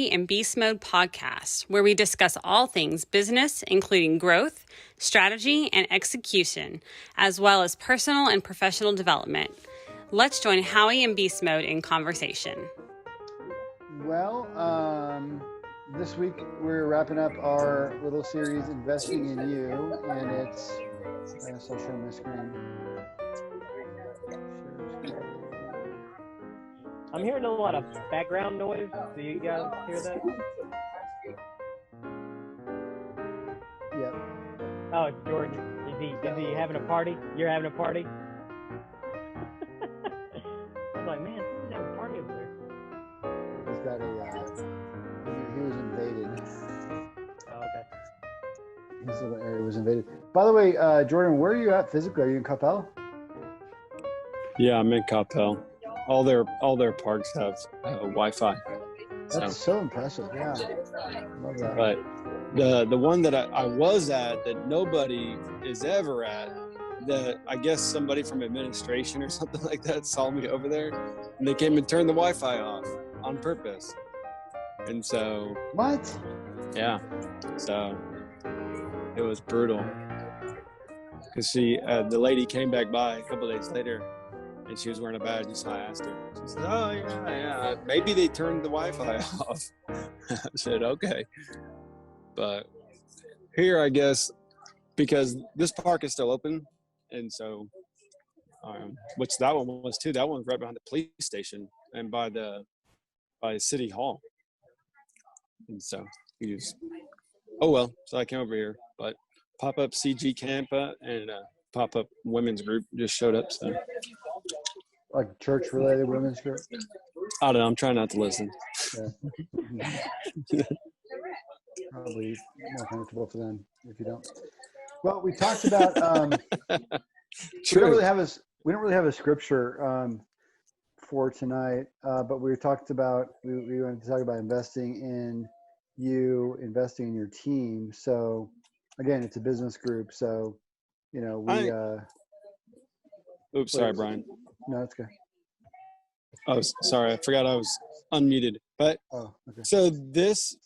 Howie and Beastmode podcast, where we discuss all things business, including growth, strategy, and execution, as well as personal and professional development. Let's join Howie and Beastmode in conversation. Well, this week we're wrapping up our little series, Investing in You, and it's, I guess I'll share my screen. I'm hearing a lot of background noise. Do you guys hear that? Yep. Oh, it's George. Is he having a party? You're having a party? I was like, man, someone's having a party over there. He's got he was invaded. Oh, okay. His little area was invaded. By the way, Jordan, where are you at physically? Are you in Capel? Yeah, I'm in Capel. All their parks have Wi-Fi. That's so impressive. Yeah, love that. But the one that I was at that nobody is ever at, that I guess somebody from administration or something like that saw me over there, and they came and turned the Wi-Fi off on purpose. And so What? Yeah, so it was brutal. Because the lady came back by a couple of days later, and she was wearing a badge, and so I asked her. She said, "Oh yeah, maybe they turned the Wi-Fi off." I said, "Okay," but here, I guess, because this park is still open, and so, which that one was too. That one's right behind the police station and by City Hall, and so so I came over here, but pop-up CG Campa and pop-up women's group just showed up. So, Like church-related women's group? I don't know. I'm trying not to listen. Yeah. Probably more comfortable for them if you don't. Well, we talked about we don't really have a scripture for tonight, but we talked about we wanted to talk about investing in you, investing in your team. So again, it's a business group, so we Oops, sorry, Brian. No, it's good. Oh, sorry, I forgot I was unmuted. But okay. So this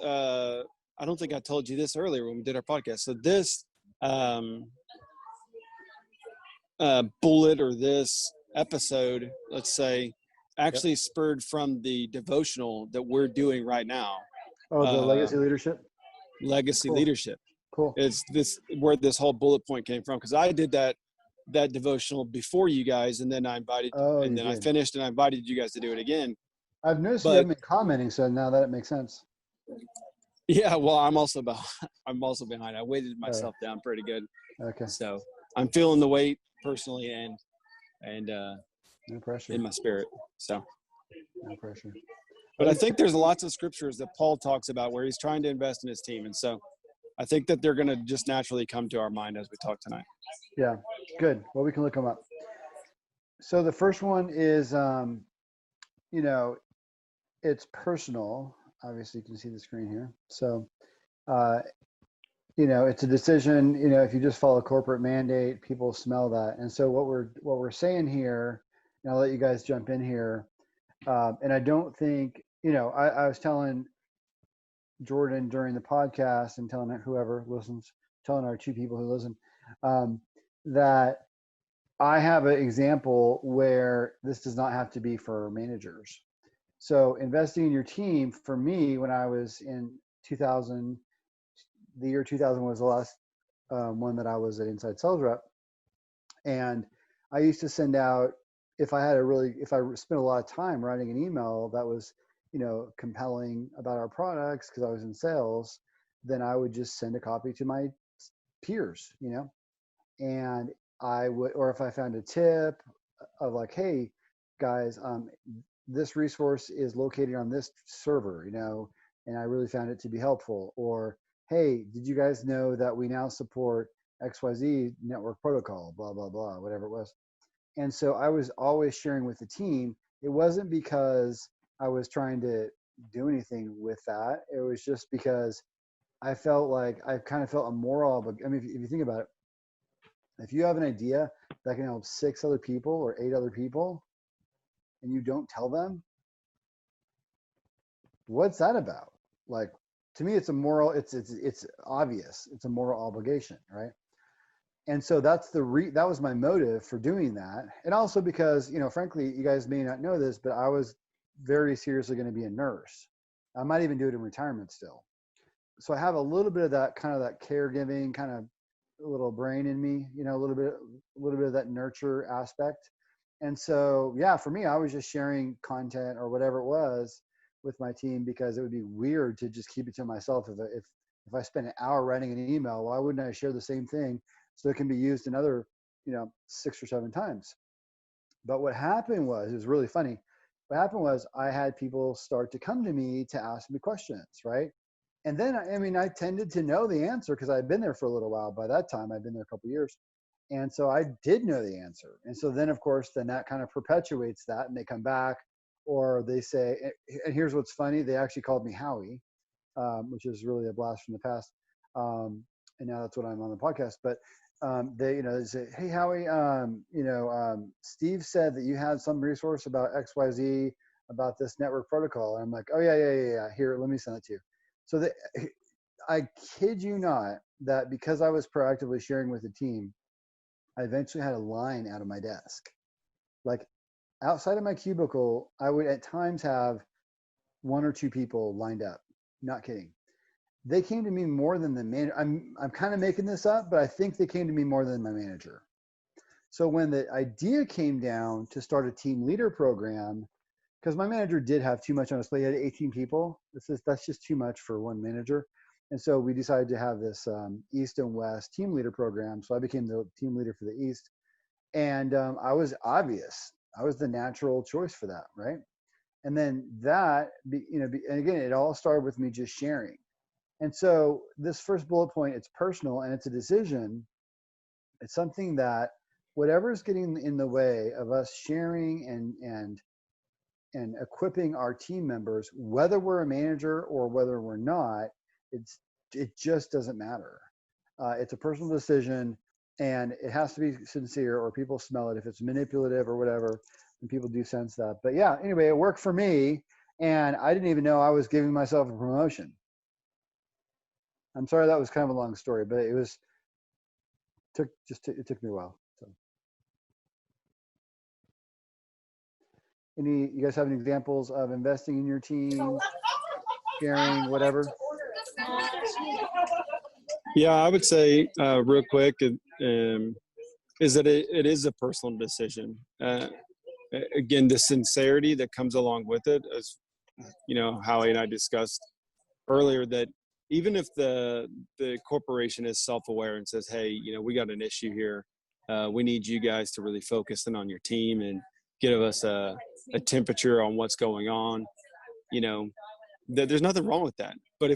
I don't think I told you this earlier when we did our podcast. So this bullet or this episode, let's say, actually spurred from the devotional that we're doing right now. Oh, the legacy leadership. Legacy leadership. Cool. It's where this whole bullet point came from, because I did that devotional before you guys, and then I finished and I invited you guys to do it again. I've noticed you haven't been commenting, so now that it makes sense. Yeah, well, I'm also behind. I weighted myself down pretty good. Okay. So I'm feeling the weight personally, and no pressure in my spirit. So no pressure. But I think there's lots of scriptures that Paul talks about where he's trying to invest in his team, and so I think that they're going to just naturally come to our mind as we talk tonight. Yeah, good. Well, we can look them up. So the first one is, it's personal. Obviously, you can see the screen here. So, it's a decision. If you just follow corporate mandate, people smell that. And so what we're saying here, and I'll let you guys jump in here. And I don't think, I was telling Jordan during the podcast and telling whoever listens, telling our two people who listen, that I have an example where this does not have to be for managers. So investing in your team, for me, when I was in 2000, the year 2000 was the last one that I was an inside sales rep. And I used to send out, if I spent a lot of time writing an email that was, compelling about our products because I was in sales, then I would just send a copy to my peers, and I would, or if I found a tip of like, hey guys, this resource is located on this server, and I really found it to be helpful. Or, hey, did you guys know that we now support XYZ network protocol, blah, blah, blah, whatever it was. And so I was always sharing with the team. It wasn't because I was trying to do anything with that. It was just because I felt like I kind of felt a moral, but I mean, if you think about it, if you have an idea that can help 6 other people or 8 other people and you don't tell them, what's that about? Like, to me, it's a moral, it's obvious. It's a moral obligation, right? And so that was my motive for doing that. And also because, frankly, you guys may not know this, but I was very seriously going to be a nurse. I might even do it in retirement still. So I have a little bit of that kind of that caregiving kind of little brain in me, a little bit of that nurture aspect. And so, yeah, for me, I was just sharing content or whatever it was with my team, because it would be weird to just keep it to myself. If I spend an hour writing an email, why wouldn't I share the same thing so it can be used another, 6 or 7 times? But what happened was, it was really funny. What happened was I had people start to come to me to ask me questions, right? And then, I tended to know the answer because I'd been there for a little while. By that time, I'd been there a couple of years. And so I did know the answer. And so then, of course, then that kind of perpetuates that, and they come back, or they say, and here's what's funny, they actually called me Howie, which is really a blast from the past. And now that's what I'm on the podcast. But they say, hey, Howie, Steve said that you had some resource about XYZ about this network protocol. And I'm like, oh, yeah. Here, let me send it to you. So I kid you not, that because I was proactively sharing with the team, I eventually had a line out of my desk. Like, outside of my cubicle, I would at times have 1 or 2 people lined up. Not kidding. They came to me more than the manager. I'm kind of making this up, but I think they came to me more than my manager. So when the idea came down to start a team leader program, because my manager did have too much on his plate, he had 18 people. That's just too much for one manager. And so we decided to have this East and West team leader program. So I became the team leader for the East. And I was obvious. I was the natural choice for that, right? And then that, and again, it all started with me just sharing. And so this first bullet point, it's personal and it's a decision. It's something that whatever's getting in the way of us sharing and equipping our team members, whether we're a manager or whether we're not, it just doesn't matter. It's a personal decision, and it has to be sincere, or people smell it. If it's manipulative or whatever, and people do sense that. But yeah, anyway, it worked for me, and I didn't even know I was giving myself a promotion. I'm sorry, that was kind of a long story, but it took me a while. So, you guys have any examples of investing in your team, sharing, whatever? Yeah, I would say real quick is that it is a personal decision. Again, the sincerity that comes along with it, as Howie and I discussed earlier, that even if the corporation is self-aware and says, hey, we got an issue here, we need you guys to really focus in on your team and give us a temperature on what's going on, there's nothing wrong with that. But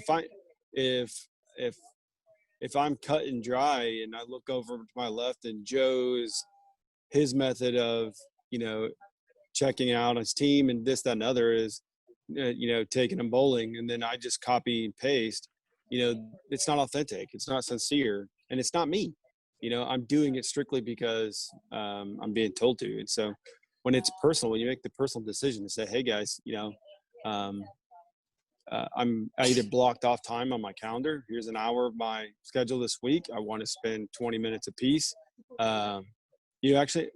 if I'm cut and dry and I look over to my left and his method of checking out his team and this, that, and other is taking them bowling, and then I just copy and paste, it's not authentic, it's not sincere, and it's not me. I'm doing it strictly because I'm being told to. And so when it's personal, when you make the personal decision to say, hey guys, I either blocked off time on my calendar. Here's an hour of my schedule this week. I want to spend 20 minutes a piece. You actually,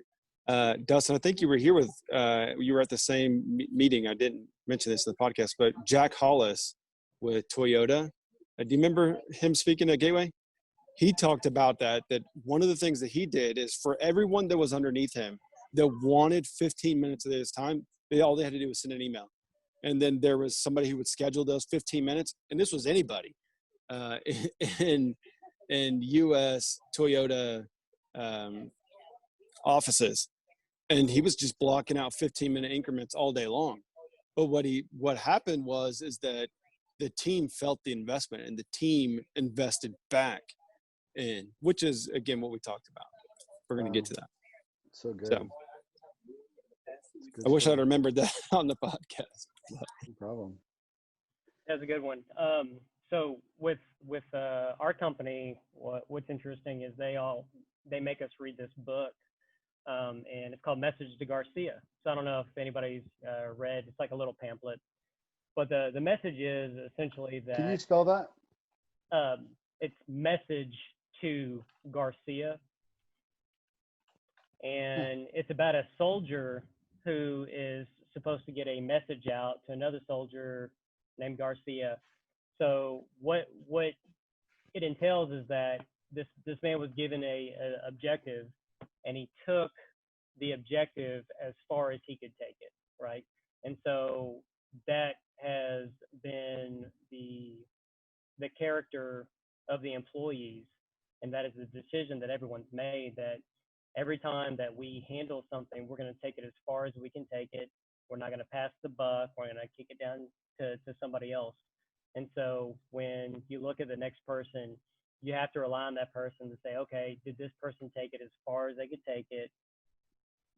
Dustin, I think you were here you were at the same meeting. I didn't mention this in the podcast, but Jack Hollis with Toyota. Do you remember him speaking at Gateway? He talked about that one of the things that he did is for everyone that was underneath him that wanted 15 minutes of his time, all they had to do was send an email. And then there was somebody who would schedule those 15 minutes. And this was anybody in U.S. Toyota offices. And he was just blocking out 15-minute increments all day long. But what happened is that the team felt the investment, and the team invested back in, which is, again, what we talked about. We're going to get to that. So good. So, I wish I'd remembered that on the podcast. No problem. That's a good one. So with our company, what's interesting is they make us read this book, and it's called Message to Garcia. So I don't know if anybody's read. It's like a little pamphlet, but the message is essentially Can you that spell that? it's message to Garcia, and it's about a soldier who is supposed to get a message out to another soldier named Garcia. So what it entails is that this man was given a objective, and he took the objective as far as he could take it, right? And so that has been the character of the employees, and that is the decision that everyone's made, that every time that we handle something, we're going to take it as far as we can take it. We're not going to pass the buck. We're going to kick it down to somebody else. And so when you look at the next person, you have to rely on that person to say, okay, did this person take it as far as they could take it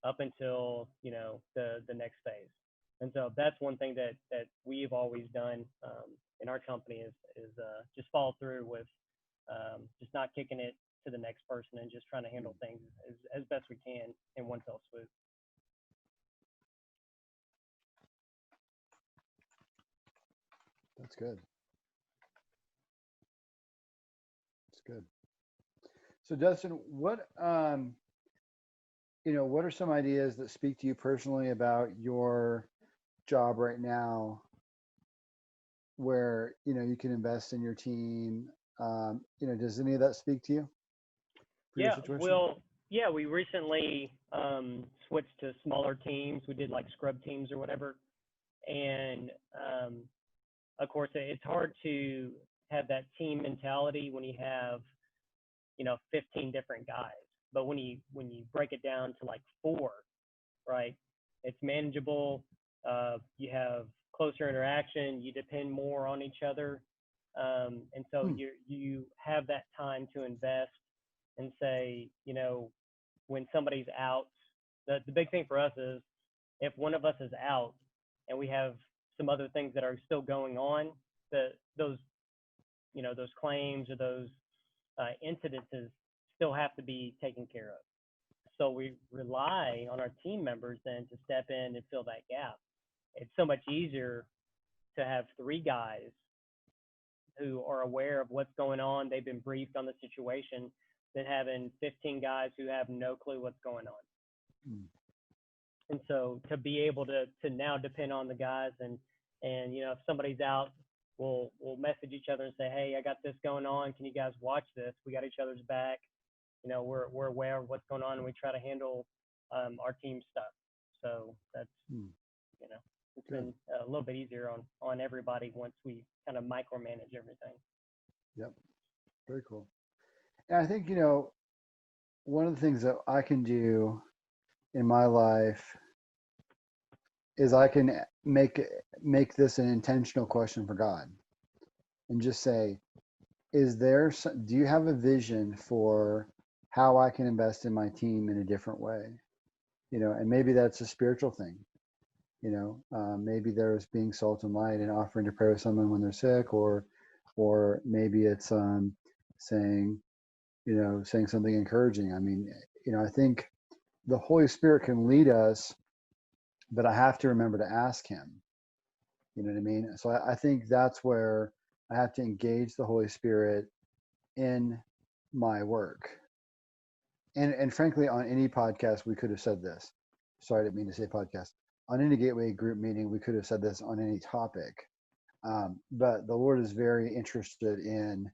up until, you know, the next phase. And so that's one thing that we've always done in our company is just follow through with just not kicking it to the next person and just trying to handle things as best we can in one fell swoop. That's good. That's good. So Dustin, what you know, what are some ideas that speak to you personally about your job right now, where you know you can invest in your team? You know, does any of that speak to you? Yeah, well, yeah, we recently switched to smaller teams. We did like scrub teams or whatever, and of course, it's hard to have that team mentality when you have, you know, 15 different guys. But when you break it down to like 4, right, it's manageable. You have closer interaction. You depend more on each other, and so you have that time to invest and say, you know, when somebody's out, the big thing for us is if one of us is out and we have some other things that are still going on, those claims or those incidences still have to be taken care of. So we rely on our team members then to step in and fill that gap. It's so much easier to have 3 guys who are aware of what's going on. They've been briefed on the situation than having 15 guys who have no clue what's going on. And so to be able to now depend on the guys and you know, if somebody's out, we'll message each other and say, hey, I got this going on. Can you guys watch this? We got each other's back. You know, we're aware of what's going on, and we try to handle our team stuff. So that's, you know, it's been a little bit easier on everybody once we kind of micromanage everything. Yep. Very cool. And I think, you know, one of the things that I can do in my life is I can make this an intentional question for God and just say, do you have a vision for how I can invest in my team in a different way? You know, and maybe that's a spiritual thing. You know, maybe there's being salt and light and offering to pray with someone when they're sick, or maybe it's saying something encouraging. I mean, you know, I think the Holy Spirit can lead us, but I have to remember to ask him. You know what I mean? So I think that's where I have to engage the Holy Spirit in my work. And frankly, on any podcast, we could have said this. Sorry, I didn't mean to say podcast. On any Gateway group meeting, we could have said this on any topic. But the Lord is very interested in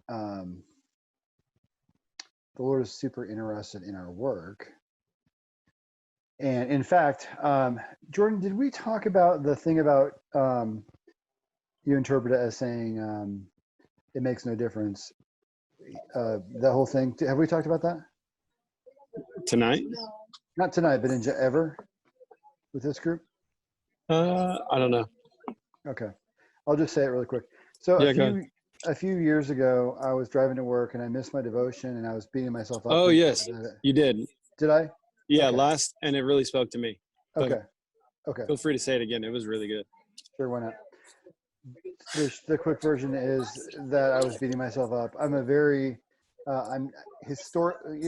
the Lord is super interested in our work. And in fact, Jordan, did we talk about the thing about you interpret it as saying it makes no difference? The whole thing. Have we talked about that Tonight? Not tonight, but ever with this group? I don't know. Okay, I'll just say it really quick. So a few years ago, I was driving to work and I missed my devotion and I was beating myself up. Oh yes, you did. Did I? Yeah, okay. And it really spoke to me. Okay. Feel free to say it again. It was really good. Sure, why not? The quick version is that I was beating myself up. I'm you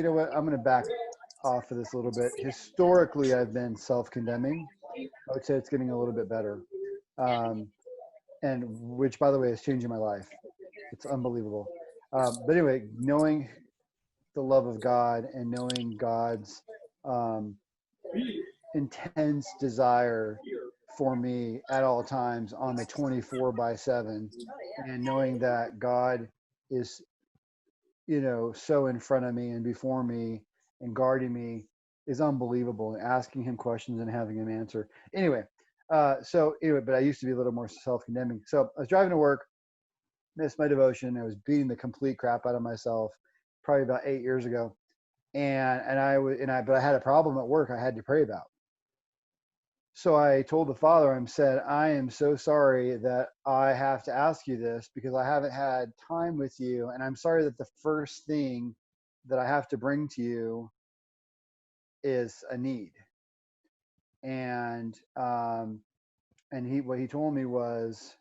know what? I'm going to back off of this a little bit. Historically, I've been self-condemning. I would say it's getting a little bit better. And which, by the way, is changing my life. It's unbelievable. But anyway, knowing the love of God and knowing God's um, intense desire for me at all times on the 24/7, and knowing that God is, so in front of me and before me and guarding me is unbelievable. And asking him questions and having him answer. Anyway, but I used to be a little more self-condemning. So I was driving to work, missed my devotion. I was beating the complete crap out of myself, probably about 8 years ago, but I had a problem at work I had to pray about. So I told the Father, I am so sorry that I have to ask you this because I haven't had time with you. And I'm sorry that the first thing that I have to bring to you is a need. And what he told me was,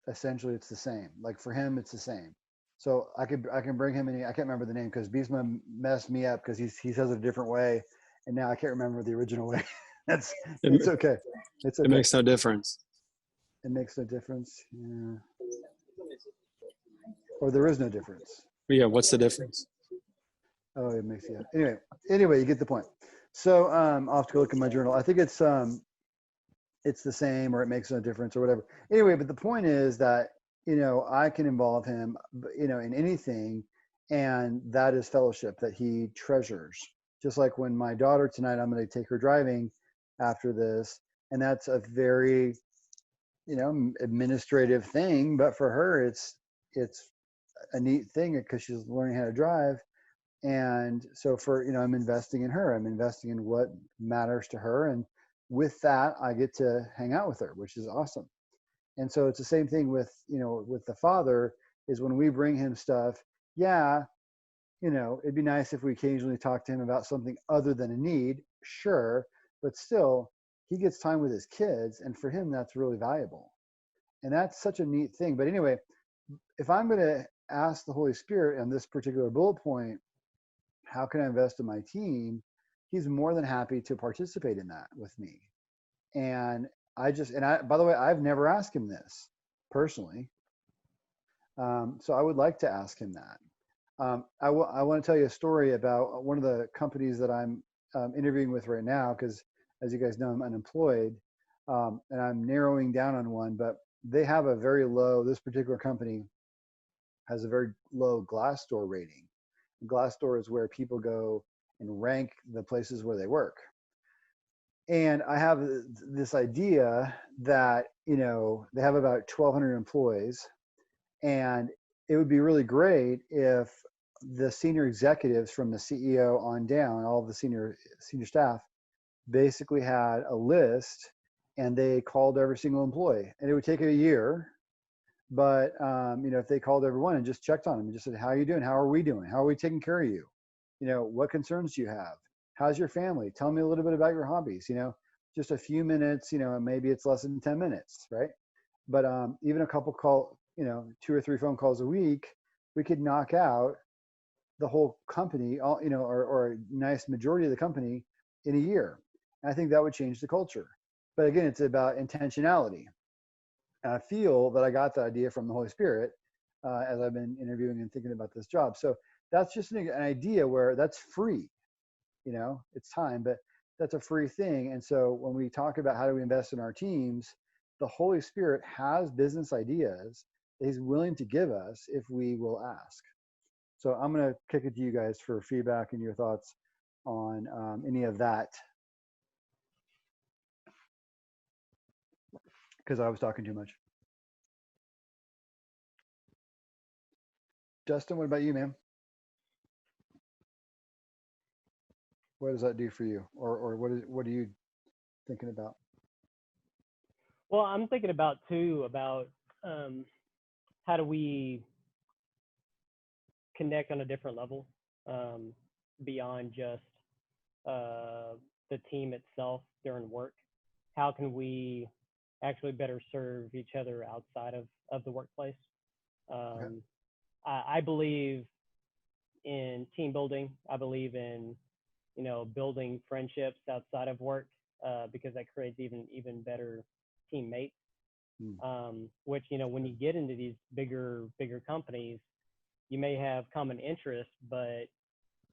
essentially it's the same. Like for him, it's the same. So I can bring him I can't remember the name because Beastmode messed me up because he says it a different way, and now I can't remember the original way. It's okay. It's okay. It makes no difference. It makes no difference. Yeah. Or there is no difference. Yeah. What's the difference? Oh, it makes Anyway, you get the point. So I'll have to go look at my journal. I think it's the same, or it makes no difference, or whatever. Anyway, but the point is that I can involve him, in anything, and that is fellowship that he treasures. Just like when my daughter tonight, I'm going to take her driving after this, and that's a very, administrative thing, but for her, it's a neat thing because she's learning how to drive. And so I'm investing in her. I'm investing in what matters to her, and with that, I get to hang out with her, which is awesome. And so it's the same thing with the Father, is when we bring him stuff. Yeah, it'd be nice if we occasionally talk to him about something other than a need, sure, but still he gets time with his kids, and for him that's really valuable. And that's such a neat thing. But anyway, if I'm going to ask the Holy Spirit on this particular bullet point, how can I invest in my team? He's more than happy to participate in that with me. And by the way, I've never asked him this personally. So I would like to ask him that. I want to tell you a story about one of the companies that I'm interviewing with right now, because as you guys know, I'm unemployed, and I'm narrowing down on one, but they have this particular company has a very low Glassdoor rating. Glassdoor is where people go and rank the places where they work. And I have this idea that, they have about 1,200 employees, and it would be really great if the senior executives from the CEO on down, all of the senior staff, basically had a list and they called every single employee. And it would take a year, but if they called everyone and just checked on them and just said, how are you doing? How are we doing? How are we taking care of you? What concerns do you have? How's your family? Tell me a little bit about your hobbies, just a few minutes, maybe it's less than 10 minutes, right? But even a couple 2 or 3 phone calls a week, we could knock out the whole company, or a nice majority of the company in a year. And I think that would change the culture. But again, it's about intentionality. And I feel that I got that idea from the Holy Spirit as I've been interviewing and thinking about this job. So that's just an idea where that's free. It's time, but that's a free thing. And so when we talk about how do we invest in our teams, the Holy Spirit has business ideas that he's willing to give us if we will ask. So I'm going to kick it to you guys for feedback and your thoughts on any of that, because I was talking too much. Justin, what about you, man? What does that do for you? Or what are you thinking about? Well, I'm thinking about how do we connect on a different level, beyond just the team itself during work. How can we actually better serve each other outside of the workplace? Okay. I believe in team building. I believe in, building friendships outside of work, because that creates even better teammates. Which, when you get into these bigger companies, you may have common interests, but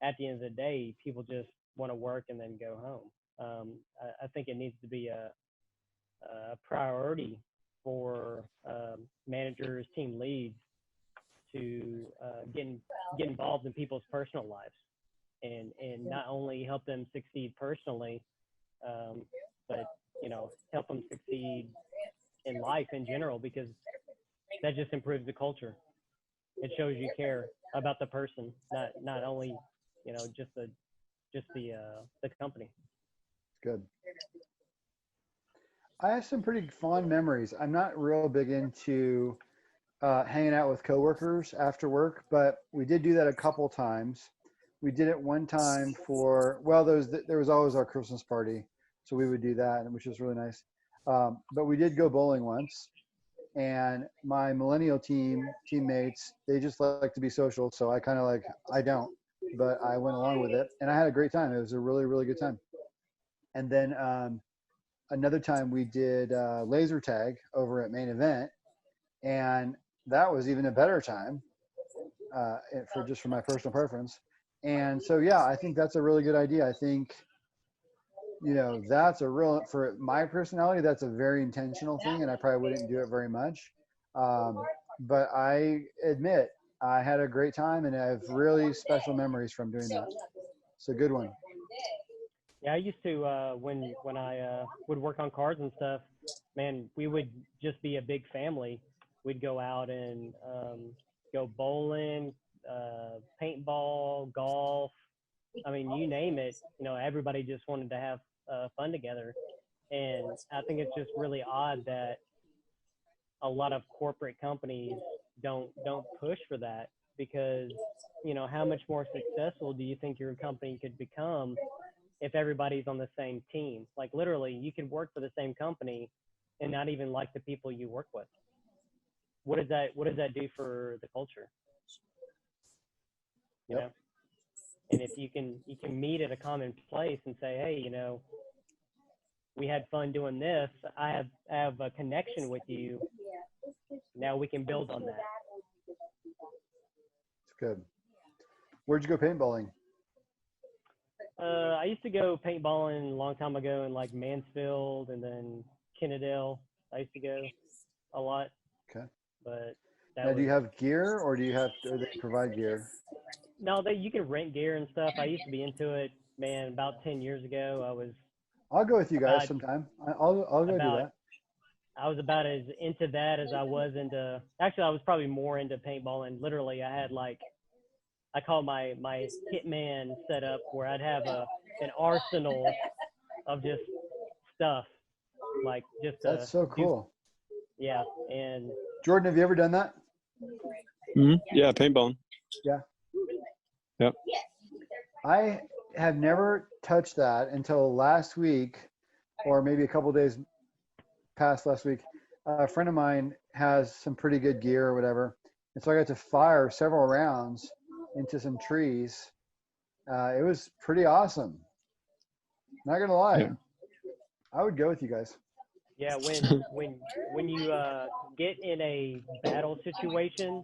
at the end of the day, people just want to work and then go home. I think it needs to be a priority for managers, team leads to get involved in people's personal lives, and not only help them succeed personally, but help them succeed in life in general, because that just improves the culture. It shows you care about the person, not only just the company. Good. I have some pretty fond memories. I'm not real big into hanging out with coworkers after work, but we did do that a couple times. We did it one time for, well, there was always our Christmas party, so we would do that, which was really nice. But we did go bowling once, and my millennial teammates, they just like to be social, so I kind of I don't, but I went along with it, and I had a great time. It was a really, really good time. And then another time we did laser tag over at Main Event, and that was even a better time for my personal preference. And so, yeah, I think that's a really good idea. I think, that's for my personality, that's a very intentional thing, and I probably wouldn't do it very much. But I admit I had a great time, and I have really special memories from doing that. It's a good one. Yeah, I used to, when I would work on cars and stuff, man, we would just be a big family. We'd go out and go bowling, paintball, golf. I mean, you name it. Everybody just wanted to have fun together. And I think it's just really odd that a lot of corporate companies don't push for that, because, how much more successful do you think your company could become if everybody's on the same team? Like, literally, you could work for the same company and not even like the people you work with. What does that do for the culture? You know? And if you can meet at a common place and say, hey, we had fun doing this. I have a connection with you. Now we can build on that. It's good. Where'd you go paintballing? I used to go paintballing a long time ago in Mansfield and then Kennedale. I used to go a lot. Okay. But now, do you have gear, or do they provide gear? No, you can rent gear and stuff. I used to be into it, man. About 10 years ago, I'll go with you guys sometime. I'll go do that. I was about as into that as I was into. Actually, I was probably more into paintballing. Literally, I had I call my hitman setup, where I'd have an arsenal of just stuff, That's so cool. Yeah, and Jordan, have you ever done that? Mm-hmm. Yeah, paintballing. Yeah. Yep. I have never touched that until last week, or maybe a couple of days past last week. A friend of mine has some pretty good gear or whatever, and so I got to fire several rounds into some trees. It was pretty awesome. Not gonna lie, yeah. I would go with you guys. Yeah, when you get in a battle situation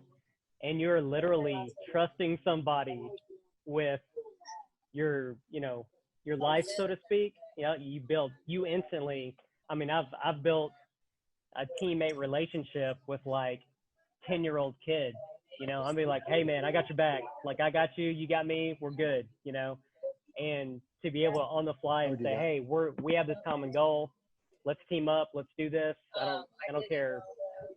and you're literally trusting somebody with your life, so to speak, you instantly. I mean, I've built a teammate relationship with 10-year-old kids. I'll be like, hey man, I got your back. I got you, you got me, we're good. And to be able to on the fly and say, hey, we have this common goal. Let's team up. Let's do this. I don't care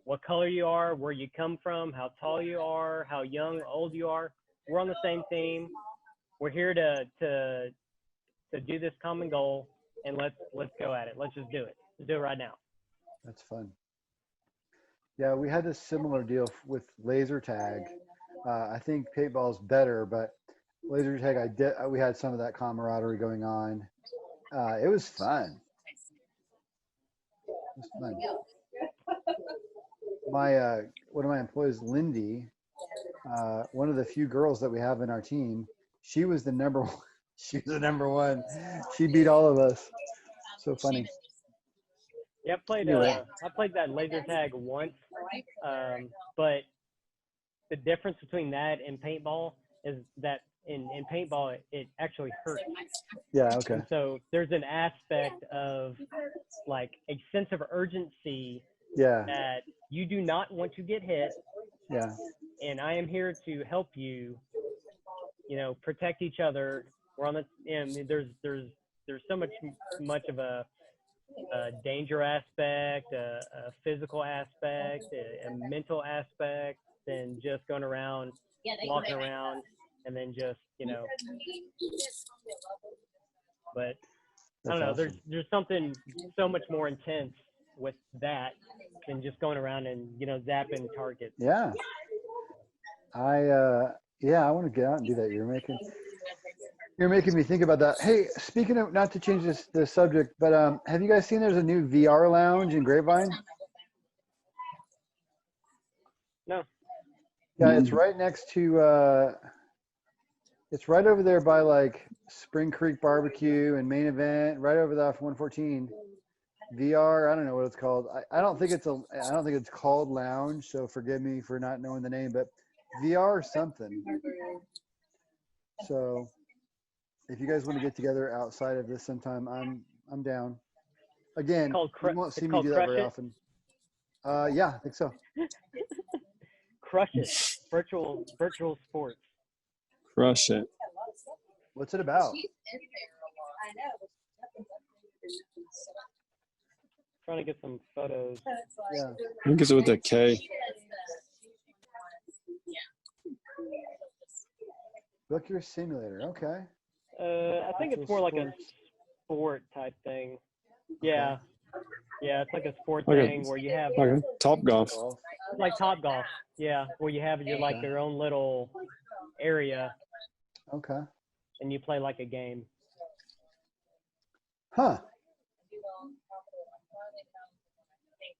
what color you are, where you come from, how tall you are, how young, old you are. We're on the same team. We're here to do this common goal, and let's go at it. Let's just do it. Let's do it right now. That's fun. Yeah, we had this similar deal with laser tag. I think paintball's better, but laser tag, we had some of that camaraderie going on. It was fun. One of my employees, Lindy, one of the few girls that we have in our team, she was the number one. She was the number one. She beat all of us. So funny. Yeah, I played that laser tag once, but the difference between that and paintball is that in paintball it actually hurts. Yeah. Okay. And so there's an aspect of like a sense of urgency. Yeah. That you do not want to get hit. Yeah. And I am here to help you. Protect each other. We're on the. And there's so much of a danger aspect, a physical aspect, a mental aspect than just going around, walking around, and then just But I don't know. Awesome. There's something so much more intense with that than just going around and zapping targets. Yeah. I want to get out and do that. You're making me think about that. Hey, speaking of, not to change the subject, but have you guys seen there's a new VR lounge in Grapevine? No. Yeah, it's right next to it's right over there by like Spring Creek Barbecue and Main Event, right over there off 114. VR, I don't know what it's called. I don't think it's called lounge, so forgive me for not knowing the name, but VR something. So if you guys want to get together outside of this sometime, I'm down. Again, you won't see me do that very often. Yeah, I think so. Crush it. Virtual sports. Crush it. What's it about? Trying to get some photos. Yeah. I think it's with a K. Book your simulator. Okay. I think it's more like a sport type thing. Yeah. Okay. Yeah, it's like a sport thing where you have like Top Golf. Like Top Golf. Yeah, where you have your own little area. Okay. And you play like a game. Huh.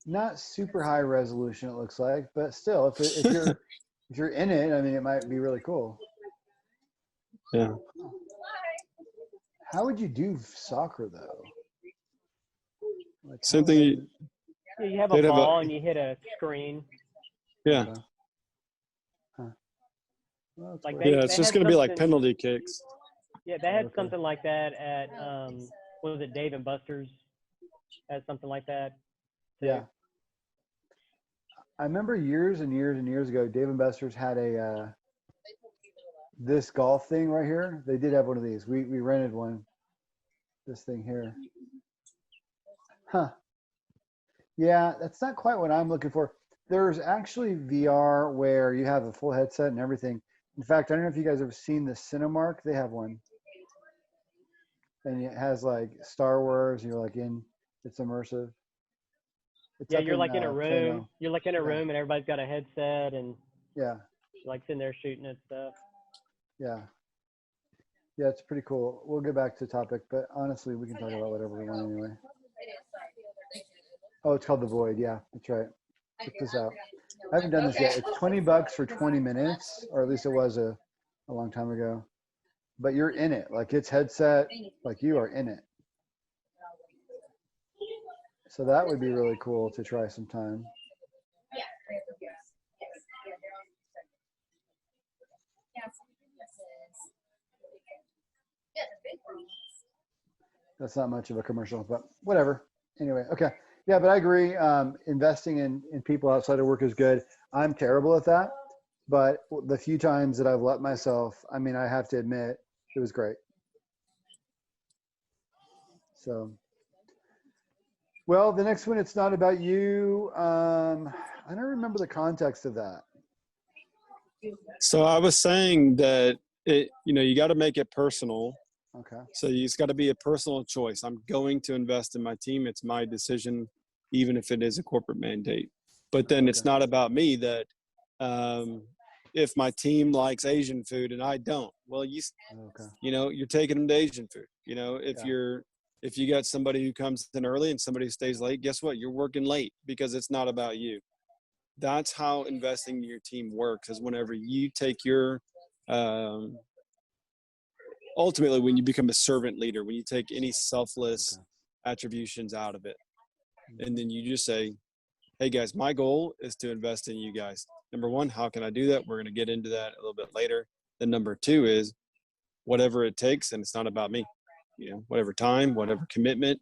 Not super high resolution, it looks like, but still, if you're in it, I mean, it might be really cool. Yeah. How would you do soccer though? Like, same thing. You have a ball and you hit a screen. Yeah. Okay. Huh. Well, it's just going to be like penalty kicks. Yeah, they had something like that at what was it? Dave and Buster's had something like that. Yeah. I remember years and years and years ago, Dave and Buster's had a this golf thing right here. They did have one of these. We rented one. This thing here. Huh. Yeah, that's not quite what I'm looking for. There's actually VR where you have a full headset and everything. In fact, I don't know if you guys have seen the Cinemark. They have one. And it has like Star Wars. You're like it's immersive. It's you're like in a room. Plano. You're like in a room and everybody's got a headset and you're like sitting there shooting at stuff. Yeah. Yeah, it's pretty cool. We'll get back to the topic, but honestly, we can talk about whatever we want anyway. Oh, it's called The Void. Yeah, that's right. Check this out. I haven't done this yet. It's $20 for 20 minutes, or at least it was a long time ago. But you're in it. Like it's headset, like you are in it. So that would be really cool to try sometime. That's not much of a commercial, but whatever. Anyway, okay. Yeah, but I agree. Investing in people outside of work is good. I'm terrible at that, but the few times that I've let myself, I mean, I have to admit, it was great. So, well, the next one, it's not about you. I don't remember the context of that. So I was saying that you got to make it personal. Okay. So it's got to be a personal choice. I'm going to invest in my team. It's my decision, even if it is a corporate mandate. But then it's not about me that if my team likes Asian food and I don't, well, you're taking them to Asian food. If you got somebody who comes in early and somebody who stays late, guess what? You're working late because it's not about you. that's how investing in your team works, is whenever you take your, ultimately when you become a servant leader, when you take any selfless attributions out of it, and then you just say, hey guys, my goal is to invest in you guys. Number one, how can I do that? We're going to get into that a little bit later. Then number two is whatever it takes, and it's not about me, whatever time, whatever commitment,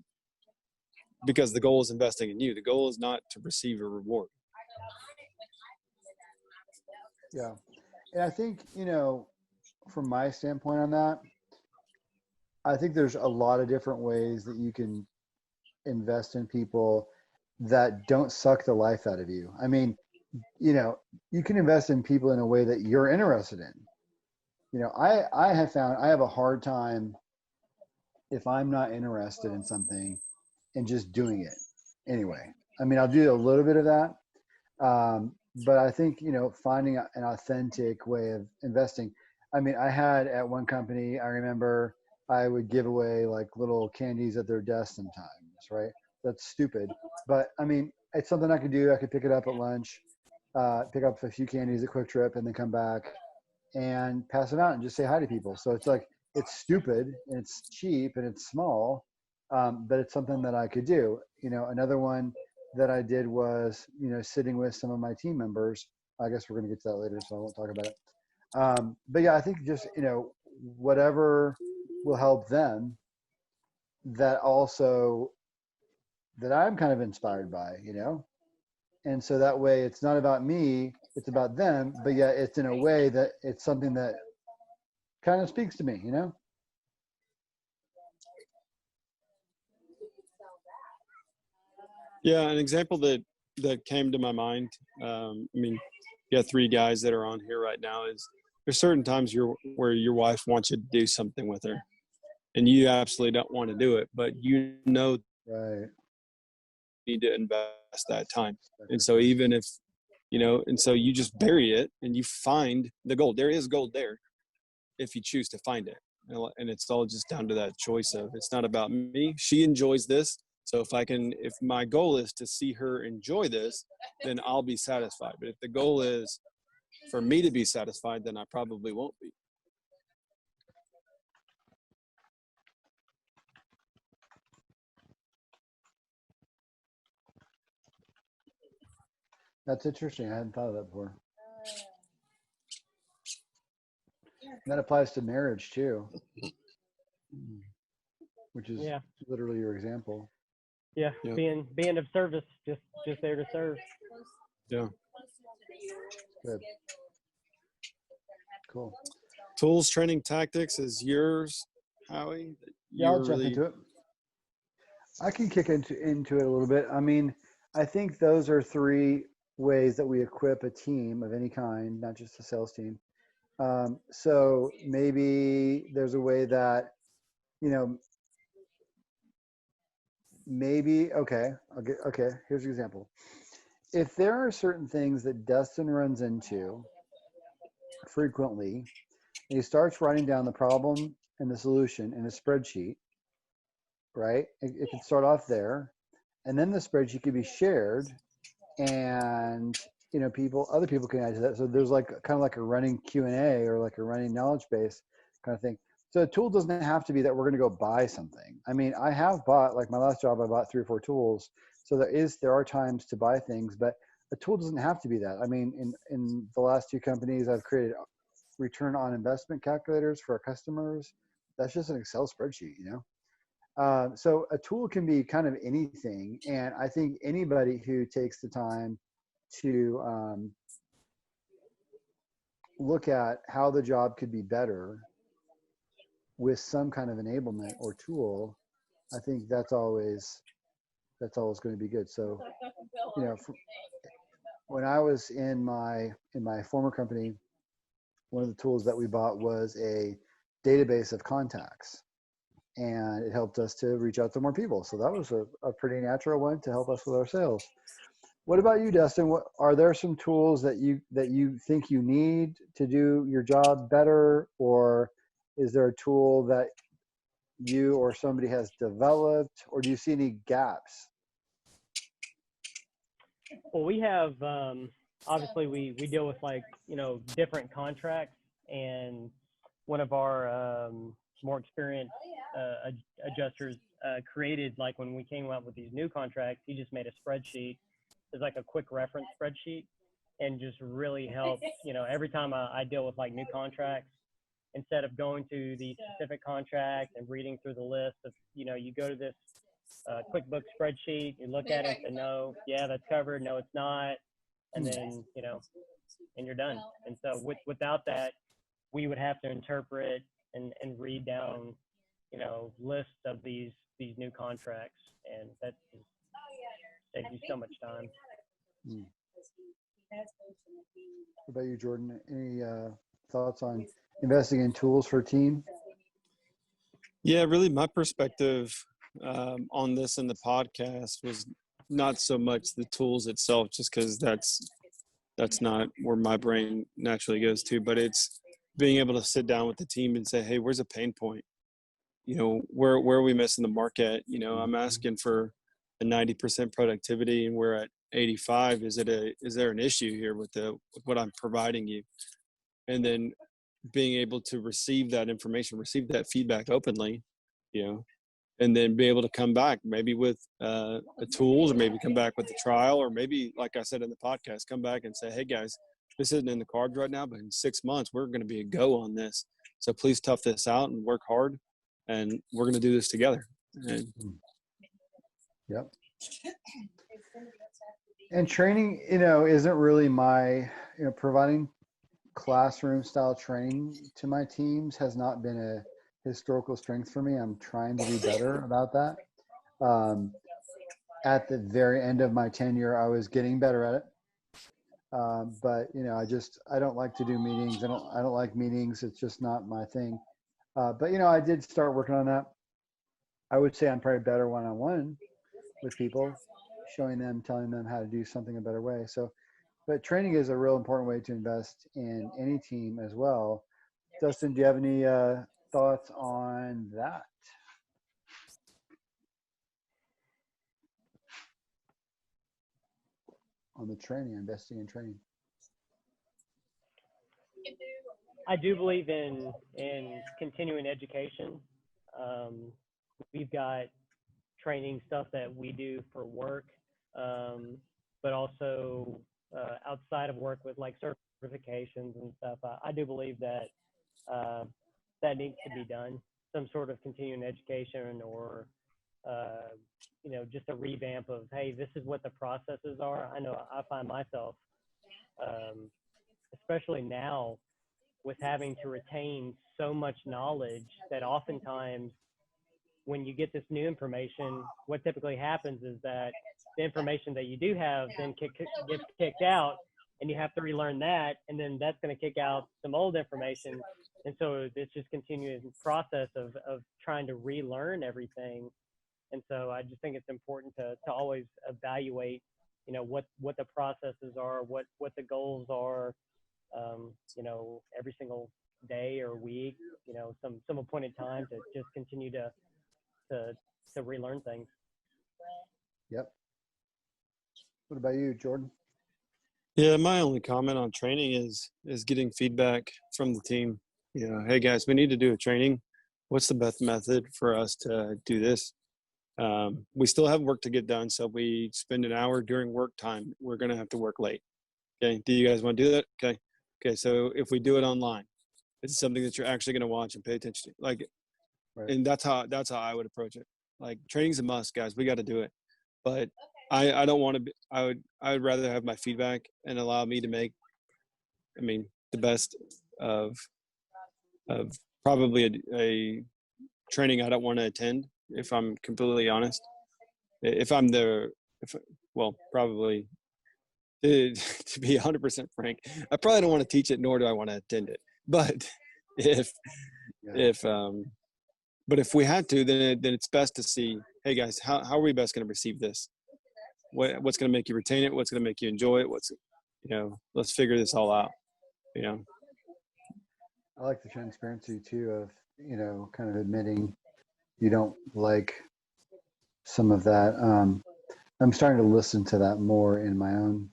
because the goal is investing in you. The goal is not to receive a reward. Yeah. And I think, from my standpoint on that, I think there's a lot of different ways that you can invest in people that don't suck the life out of you. I mean, you can invest in people in a way that you're interested in. I have found I have a hard time if I'm not interested in something and just doing it anyway. I mean, I'll do a little bit of that. But I think, finding an authentic way of investing. I mean, I had at one company, I remember I would give away like little candies at their desk sometimes, right? That's stupid. But I mean, it's something I could do. I could pick it up at lunch, pick up a few candies at Quick Trip, and then come back and pass it out and just say hi to people. So it's like, it's stupid and it's cheap and it's small, but it's something that I could do. Another one that I did was, sitting with some of my team members. I guess we're going to get to that later, so I won't talk about it. But yeah, I think just, whatever will help them that I'm kind of inspired by, and so that way it's not about me, it's about them, but yeah, it's in a way that it's something that kind of speaks to me, Yeah, an example that came to my mind, I mean, you got 3 guys that are on here right now, is there's certain times where your wife wants you to do something with her and you absolutely don't want to do it, but right, you need to invest that time. And so even if, and so you just bury it and you find the gold. There is gold there if you choose to find it. And it's all just down to that choice of, it's not about me. She enjoys this. So if my goal is to see her enjoy this, then I'll be satisfied. But if the goal is for me to be satisfied, then I probably won't be. That's interesting. I hadn't thought of that before. And that applies to marriage too, which is literally your example. Yeah, being of service, just there to serve. Yeah. Good. Cool. Tools, training, tactics is yours, Howie. Yeah, I'll jump into it. I can kick into it a little bit. I mean, I think those are 3 ways that we equip a team of any kind, not just a sales team. So maybe there's a way that, here's an example. If there are certain things that Dustin runs into frequently, and he starts writing down the problem and the solution in a spreadsheet, right? It could start off there, and then the spreadsheet could be shared, and other people can add to that. So there's like kind of like a running Q&A or like a running knowledge base kind of thing. So a tool doesn't have to be that we're going to go buy something. I mean, I have bought, like my last job, I bought 3 or 4 tools. So there are times to buy things, but a tool doesn't have to be that. I mean, in the last 2 companies, I've created return on investment calculators for our customers. That's just an Excel spreadsheet, So a tool can be kind of anything. And I think anybody who takes the time to look at how the job could be better with some kind of enablement or tool, I think that's always going to be good. So, when I was in my former company, one of the tools that we bought was a database of contacts, and it helped us to reach out to more people. So that was a pretty natural one to help us with our sales. What about you, Dustin? Are there some tools that you think you need to do your job better, or is there a tool that you or somebody has developed, or do you see any gaps? Well, we have obviously we deal with like, different contracts, and one of our more experienced adjusters created, like when we came out with these new contracts, he just made a spreadsheet. It's like a quick reference spreadsheet, and just really helps, every time I deal with like new contracts, instead of going to the specific contract and reading through the list of, you go to this QuickBooks spreadsheet, you look at it and no, yeah, that's covered, no, it's not. And then, and you're done. And so without that, we would have to interpret and read down, lists of these new contracts. And that saves you so much time. What about you, Jordan? Any thoughts on investing in tools for a team? Yeah, really my perspective on this in the podcast was not so much the tools itself, just because that's not where my brain naturally goes to, but it's being able to sit down with the team and say, hey, where's a pain point? Where are we missing the mark at? I'm asking for a 90% productivity and we're at 85. Is there an issue here with what I'm providing you? And then being able to receive that information, receive that feedback openly, and then be able to come back maybe with a tools, or maybe come back with a trial, or maybe, like I said in the podcast, come back and say, hey guys, this isn't in the cards right now, but in 6 months, we're going to be a go on this. So please tough this out and work hard, and we're going to do this together. And, yep. And training, isn't really my, providing classroom style training to my teams has not been a historical strength for me. I'm trying to be better about that. At the very end of my tenure, I was getting better at it. But I don't like to do meetings. I don't like meetings. It's just not my thing. But I did start working on that. I would say I'm probably better one-on-one with people, telling them how to do something a better way. So, but training is a real important way to invest in any team as well. Dustin, do you have any thoughts on that? On the training, investing in training. I do believe in continuing education. We've got training stuff that we do for work, but also outside of work with like certifications and stuff. I do believe that that needs to be done. Some sort of continuing education, or just a revamp of, hey, this is what the processes are. I know I find myself, especially now, with having to retain so much knowledge, that oftentimes when you get this new information, what typically happens is that the information that you do have then gets kicked out, and you have to relearn that, and then that's going to kick out some old information. And so it's just continuing process of trying to relearn everything. And so I just think it's important to always evaluate, what the processes are, what the goals are, every single day or week, some appointed time to just continue to relearn things. Yep. What about you, Jordan? yeah, my only comment on training is getting feedback from the team. Hey guys, we need to do a training. What's the best method for us to do this? We still have work to get done, so we spend an hour during work time. We're going to have to work late. Okay, do you guys want to do that? Okay, so if we do it online, it's something that you're actually going to watch and pay attention to. Like, right. And that's how I would approach it. Like, training's a must, guys. We got to do it. But I don't want to be, I would rather have my feedback and allow me to make, the best of probably a training I don't want to attend, if I'm completely honest. Probably to be 100% frank, I probably don't want to teach it, nor do I want to attend it. But if we had to, then it's best to see, hey guys, how are we best going to receive this? What's going to make you retain it? What's going to make you enjoy it? Let's figure this all out. I like the transparency too of, kind of admitting you don't like some of that. I'm starting to listen to that more in my own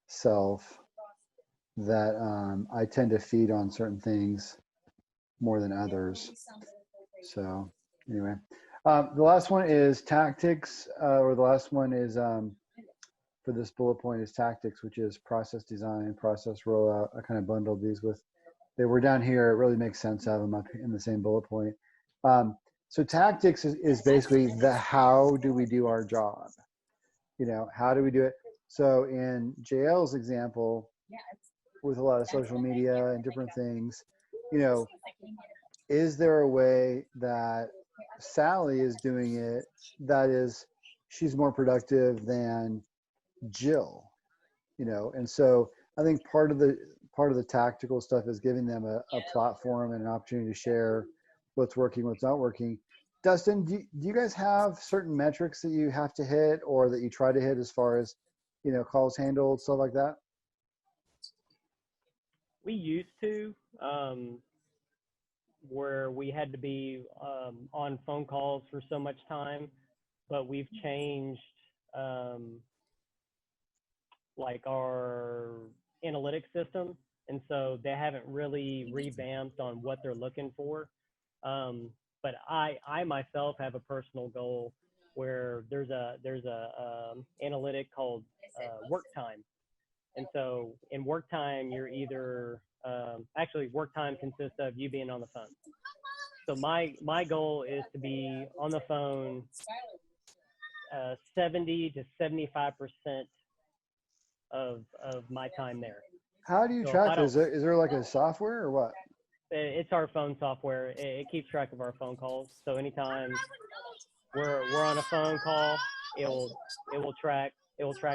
self. that I tend to feed on certain things more than others. So anyway, the last one is tactics, or the last one is for this bullet point is tactics, which is process design, process rollout. I kind of bundled these with, they were down here. It really makes sense to have them up in the same bullet point. So tactics is basically the how do we do our job? You know, how do we do it? So in JL's example, with a lot of social media and different things, you know, is there a way that Sally is doing it that is, she's more productive than Jill, you know? And so I think part of the tactical stuff is giving them a platform and an opportunity to share what's working, what's not working. Dustin, do you guys have certain metrics that you have to hit or that you try to hit as far as, you know, calls handled, stuff like that? We used to, where we had to be on phone calls for so much time, but we've changed like our analytics system, and so they haven't really revamped on what they're looking for. But I myself have a personal goal where there's a analytic called work time, and so in work time you're either actually work time consists of you being on the phone. So my goal is to be on the phone 70 to 75% of my time there. How do you track it? Is there like a software or what? It's our phone software. It keeps track of our phone calls. So anytime we're on a phone call, it will track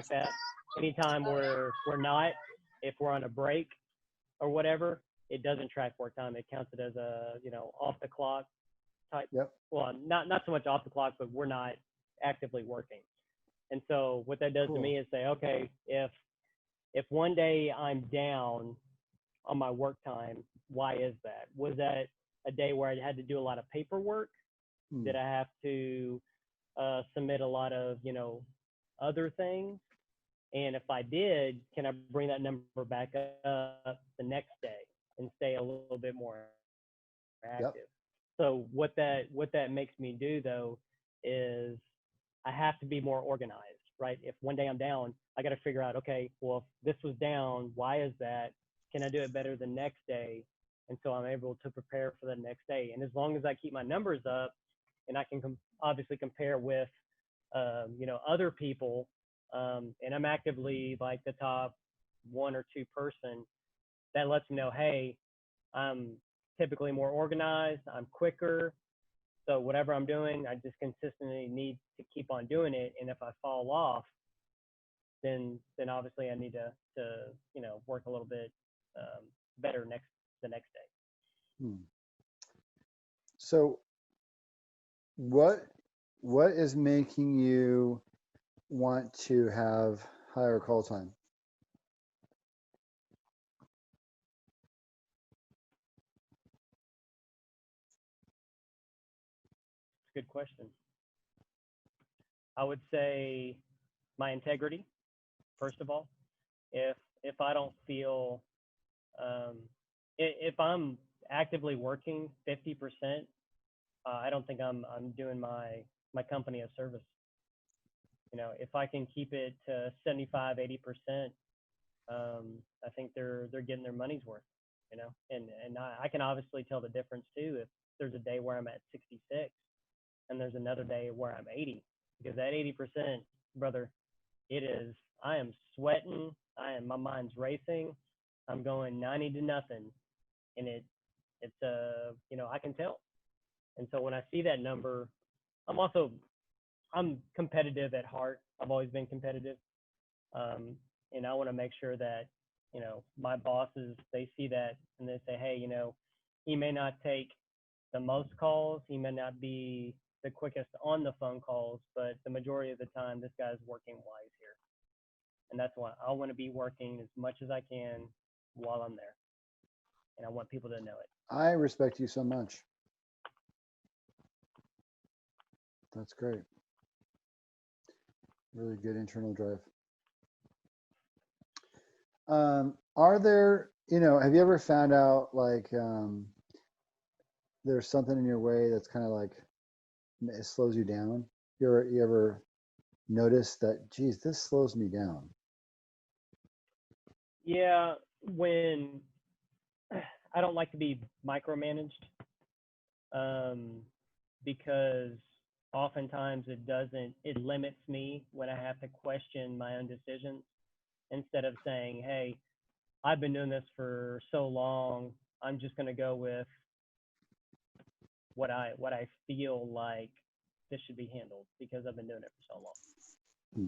that. Anytime we're not, if we're on a break or whatever, it doesn't track work time. It counts it as a, you know, off the clock type. Yep. Well, not so much off the clock, but we're not actively working. And so what that does to me is say, okay, if one day I'm down on my work time, why is that? Was that a day where I had to do a lot of paperwork? Did I have to submit a lot of, you know, other things? And if I did, can I bring that number back up the next day and stay a little bit more active? Yep. So what that makes me do though is I have to be more organized, right? If one day I'm down, I got to figure out, okay, well, if this was down, why is that? Can I do it better the next day? And so I'm able to prepare for the next day. And as long as I keep my numbers up and I can obviously compare with, you know, other people, and I'm actively like the top 1 or 2 person, that lets me know, hey, I'm typically more organized, I'm quicker. So whatever I'm doing, I just consistently need to keep on doing it. And if I fall off, then obviously I need to you know, work a little bit better the next day. So what is making you want to have higher call time? Good question. I would say my integrity, first of all. If I don't feel, if I'm actively working 50%, I don't think I'm doing my company a service. You know, if I can keep it to 75, 80%, I think they're getting their money's worth. You know, and I can obviously tell the difference too. If there's a day where I'm at 66 and there's another day where I'm 80, because that 80%, brother, I am sweating. My mind's racing. I'm going 90 to nothing. And it's you know, I can tell. And so when I see that number, I'm competitive at heart. I've always been competitive. And I want to make sure that, you know, my bosses, they see that and they say, hey, you know, he may not take the most calls. He may not be the quickest on the phone calls, but the majority of the time, this guy's working wise here. And that's why I want to be working as much as I can while I'm there. And I want people to know it. I respect you so much. That's great. Really good internal drive. Are there, have you ever found out like there's something in your way that's kind of like it slows you down? You ever notice that, geez, this slows me down? Yeah, when I don't like to be micromanaged, because oftentimes it limits me when I have to question my own decisions instead of saying, hey, I've been doing this for so long, I'm just going to go with what I feel like this should be handled because I've been doing it for so long.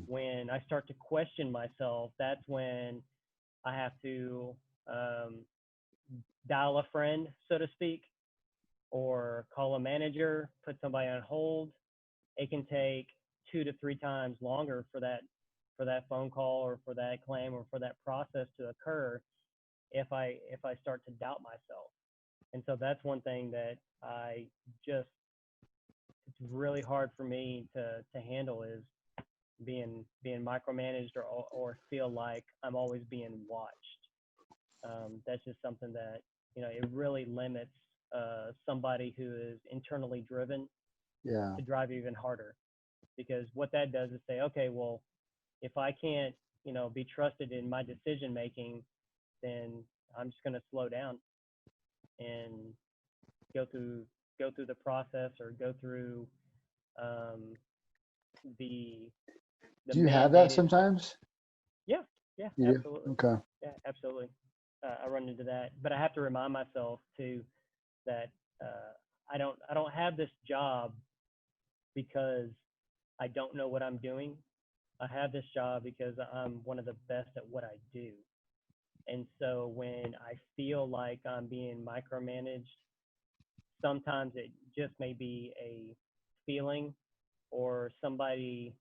When I start to question myself, that's when I have to dial a friend, so to speak, or call a manager, put somebody on hold. It can take 2 to 3 times longer for that phone call or for that claim or for that process to occur if I start to doubt myself. And so that's one thing that it's really hard for me to handle is being micromanaged or feel like I'm always being watched. That's just something that, it really limits somebody who is internally driven to drive even harder, because what that does is say, okay, well, if I can't, be trusted in my decision making, then I'm just going to slow down and go through the process or go through the Do you have that mandated. sometimes? Yeah, You absolutely. do? Okay. Yeah, absolutely. I run into that, but I have to remind myself too that I don't have this job because I don't know what I'm doing. I have this job because I'm one of the best at what I do. And so when I feel like I'm being micromanaged, sometimes it just may be a feeling or somebody,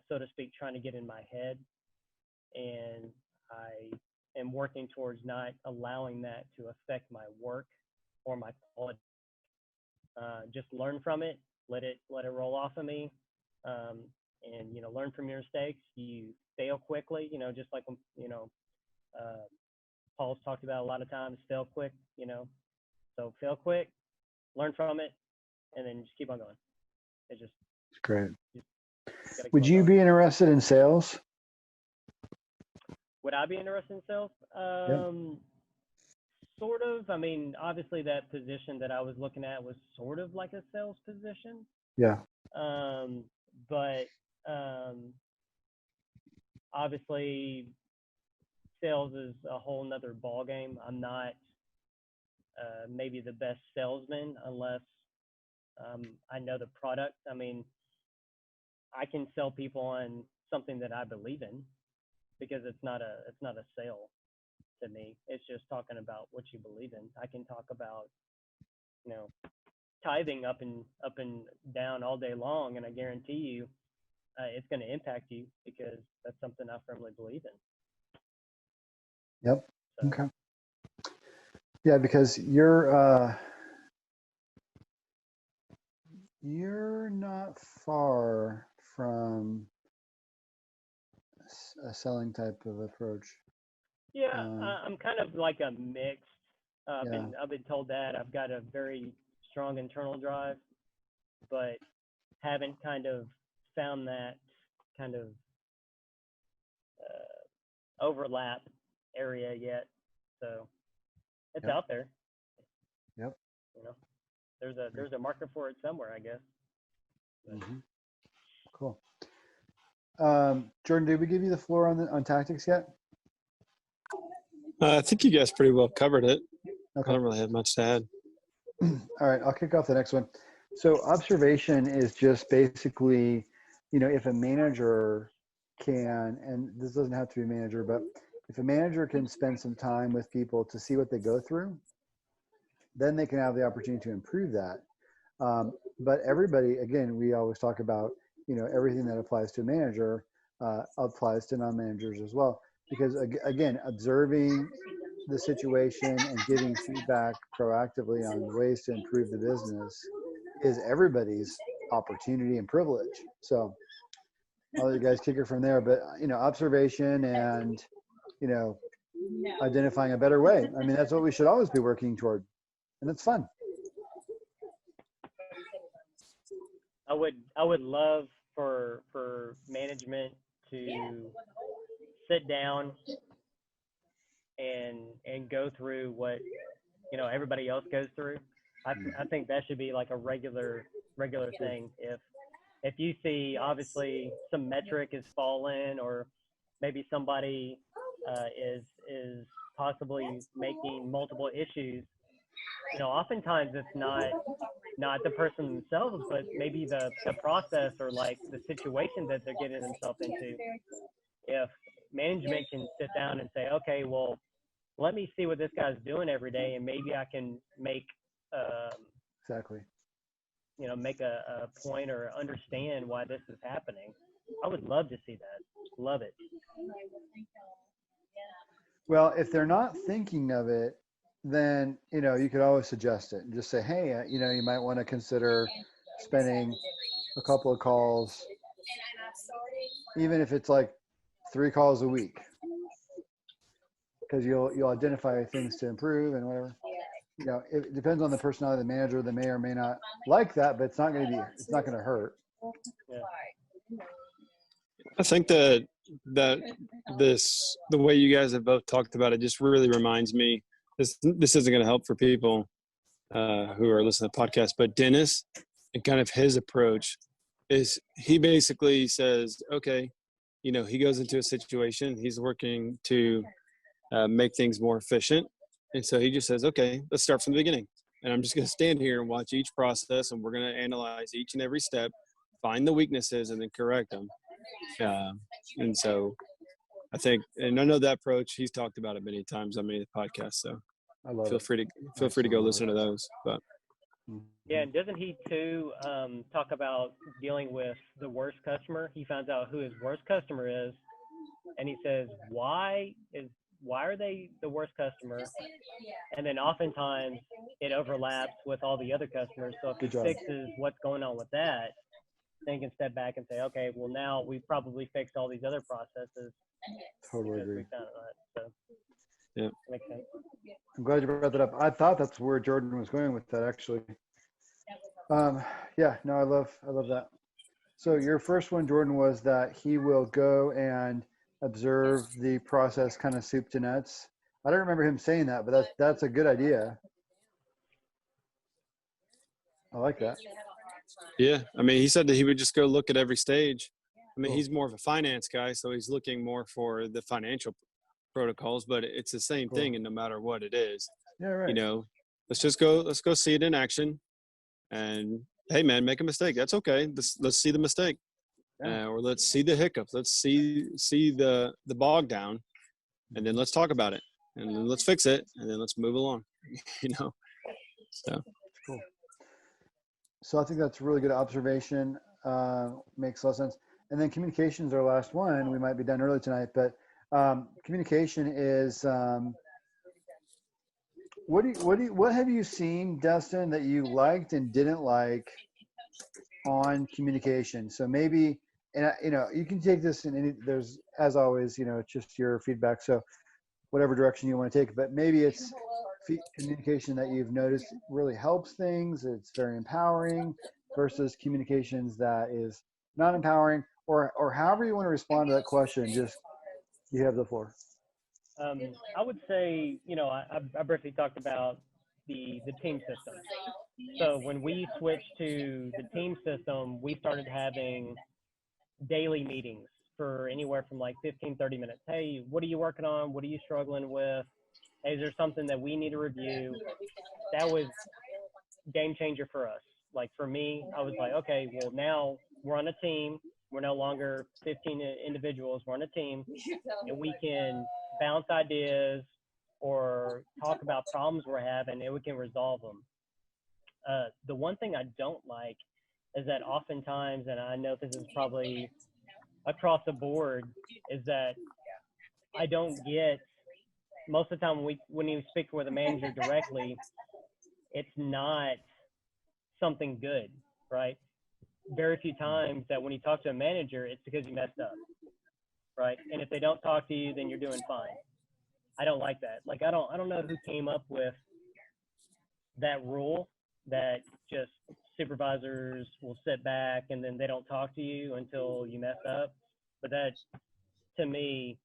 so to speak, trying to get in my head. And I am working towards not allowing that to affect my work or my quality. Just learn from it, let it roll off of me, and learn from your mistakes. You fail quickly, just like Paul's talked about a lot of times. Fail quick, so fail quick, learn from it, and then just keep on going. It's just great. Would you be interested in sales? Would I be interested in sales? Sort of. I mean, obviously that position that I was looking at was sort of like a sales position. Yeah. But obviously sales is a whole nother ball game. I'm not maybe the best salesman unless I know the product. I mean, I can sell people on something that I believe in because it's not a sale to me. It's just talking about what you believe in. I can talk about, tithing up and down all day long, and I guarantee you it's going to impact you because that's something I firmly believe in. Yep. So. Okay. Yeah, because you're not far from a selling type of approach. Yeah, I'm kind of like a mixed. I've been told that I've got a very strong internal drive, but haven't kind of found that kind of overlap area yet. So it's out there. Yep. There's a market for it somewhere, I guess. Mm-hmm. Cool. Jordan, did we give you the floor on tactics yet? I think you guys pretty well covered it. Okay. I don't really have much to add. All right, I'll kick off the next one. So observation is just basically, if a manager can, and this doesn't have to be a manager, but if a manager can spend some time with people to see what they go through, then they can have the opportunity to improve that. But everybody, again, we always talk about, everything that applies to a manager applies to non-managers as well. Because again, observing the situation and giving feedback proactively on ways to improve the business is everybody's opportunity and privilege. So I'll let you guys kick it from there. But, observation and, identifying a better way. I mean, that's what we should always be working toward, and it's fun. I would love for management to sit down and go through what everybody else goes through. I think that should be like a regular thing. If you see obviously some metric is fallen, or maybe somebody is possibly making multiple issues, oftentimes it's not the person themselves, but maybe the process or like the situation that they're getting themselves into. If management can sit down and say, okay, well, let me see what this guy's doing every day, and maybe I can make exactly make a point or understand why this is happening. I would love to see that. Love it. Well, if they're not thinking of it, then you could always suggest it and just say, hey, you might want to consider spending a couple of calls, even if it's like 3 calls a week, because you'll identify things to improve and whatever. It depends on the personality of the manager. They may or may not like that, but it's not going to hurt. Yeah. I think that the way you guys have both talked about it just really reminds me, this isn't going to help for people who are listening to the podcast, but Dennis, and kind of his approach is, he basically says, okay, he goes into a situation, he's working to make things more efficient. And so he just says, okay, let's start from the beginning. And I'm just going to stand here and watch each process, and we're going to analyze each and every step, find the weaknesses, and then correct them. And so I think, and I know that approach, he's talked about it many times on many podcasts. So I love feel free to go listen to those. But yeah, and doesn't he too talk about dealing with the worst customer? He finds out who his worst customer is, and he says, why are they the worst customer? And then oftentimes it overlaps with all the other customers. So if he fixes what's going on with that, then he can step back and say, okay, well, now we've probably fixed all these other processes. Totally agree. So yeah, makes sense. I'm glad you brought that up. I thought that's where Jordan was going with that, actually. Yeah, no, I love that. So your first one, Jordan, was that he will go and observe the process, kind of soup to nuts. I don't remember him saying that, but that's a good idea. I like that. Yeah, I mean, he said that he would just go look at every stage. I mean, he's more of a finance guy, so he's looking more for the financial protocols, but it's the same thing, and no matter what it is, yeah, right. let's go see it in action. And hey, man, make a mistake. That's okay. Let's see the mistake, or let's see the hiccup. Let's see the bog down, and then let's talk about it, and then let's fix it, and then let's move along. So cool. So I think that's a really good observation. Makes a lot of sense. And then communication is our last one. We might be done early tonight, but communication is. What have you seen, Dustin, that you liked and didn't like on communication? So maybe, and you can take this in any. There's, as always, it's just your feedback. So whatever direction you want to take, but maybe it's communication that you've noticed really helps things. It's very empowering versus communications that is not empowering, or however you want to respond to that question. Just, you have the floor. I would say, I briefly talked about the team system. So when we switched to the team system, we started having daily meetings for anywhere from like 15, 30 minutes. Hey, what are you working on? What are you struggling with? Hey, is there something that we need to review? That was game changer for us. Like for me, I was like, okay, well, now we're on a team. We're no longer 15 individuals. We're on a team, and we can bounce ideas or talk about problems we're having, and we can resolve them. The one thing I don't like is that oftentimes, and I know this is probably across the board, is that I don't get, most of the time when you speak with a manager directly, it's not something good, right? Very few times that when you talk to a manager, it's because you messed up, right? And if they don't talk to you, then you're doing fine. I don't like that. Like, I don't know who came up with that rule that just supervisors will sit back and then they don't talk to you until you mess up. But that, to me,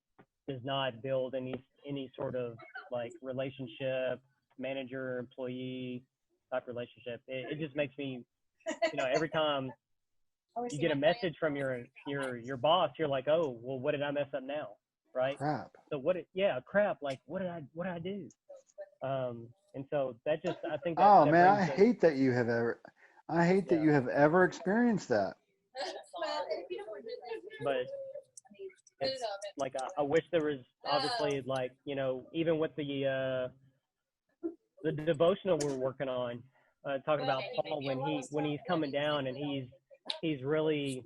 does not build any sort of like relationship, manager employee type relationship. It just makes me, every time you get a message from your boss, you're like, oh, well, what did I mess up now, right? Crap. So crap. Like, what did I do? And so that just, I think that. Oh that man, brings I hate that you have ever experienced that. But it's like, I wish there was obviously, like, even with the devotional we're working on, talking about Paul when he's coming down and he's really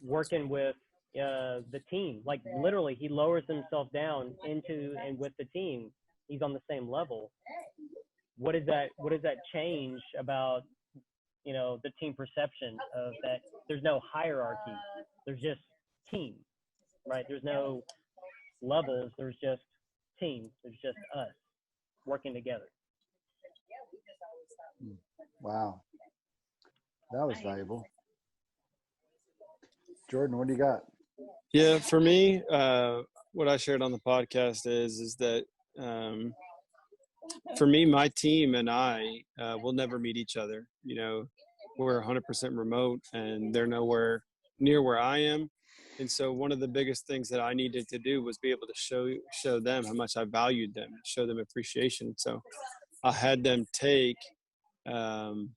working with the team. Like, literally, he lowers himself down into and with the team. He's on the same level. What does that change about, the team perception of that? There's no hierarchy. There's just team, right? There's no levels. There's just teams. There's just us working together. Wow. That was valuable. Jordan, what do you got? Yeah, for me, what I shared on the podcast is that for me, my team and I will never meet each other. We're 100% remote, and they're nowhere near where I am. And so one of the biggest things that I needed to do was be able to show them how much I valued them, show them appreciation. So I had them take Dustin,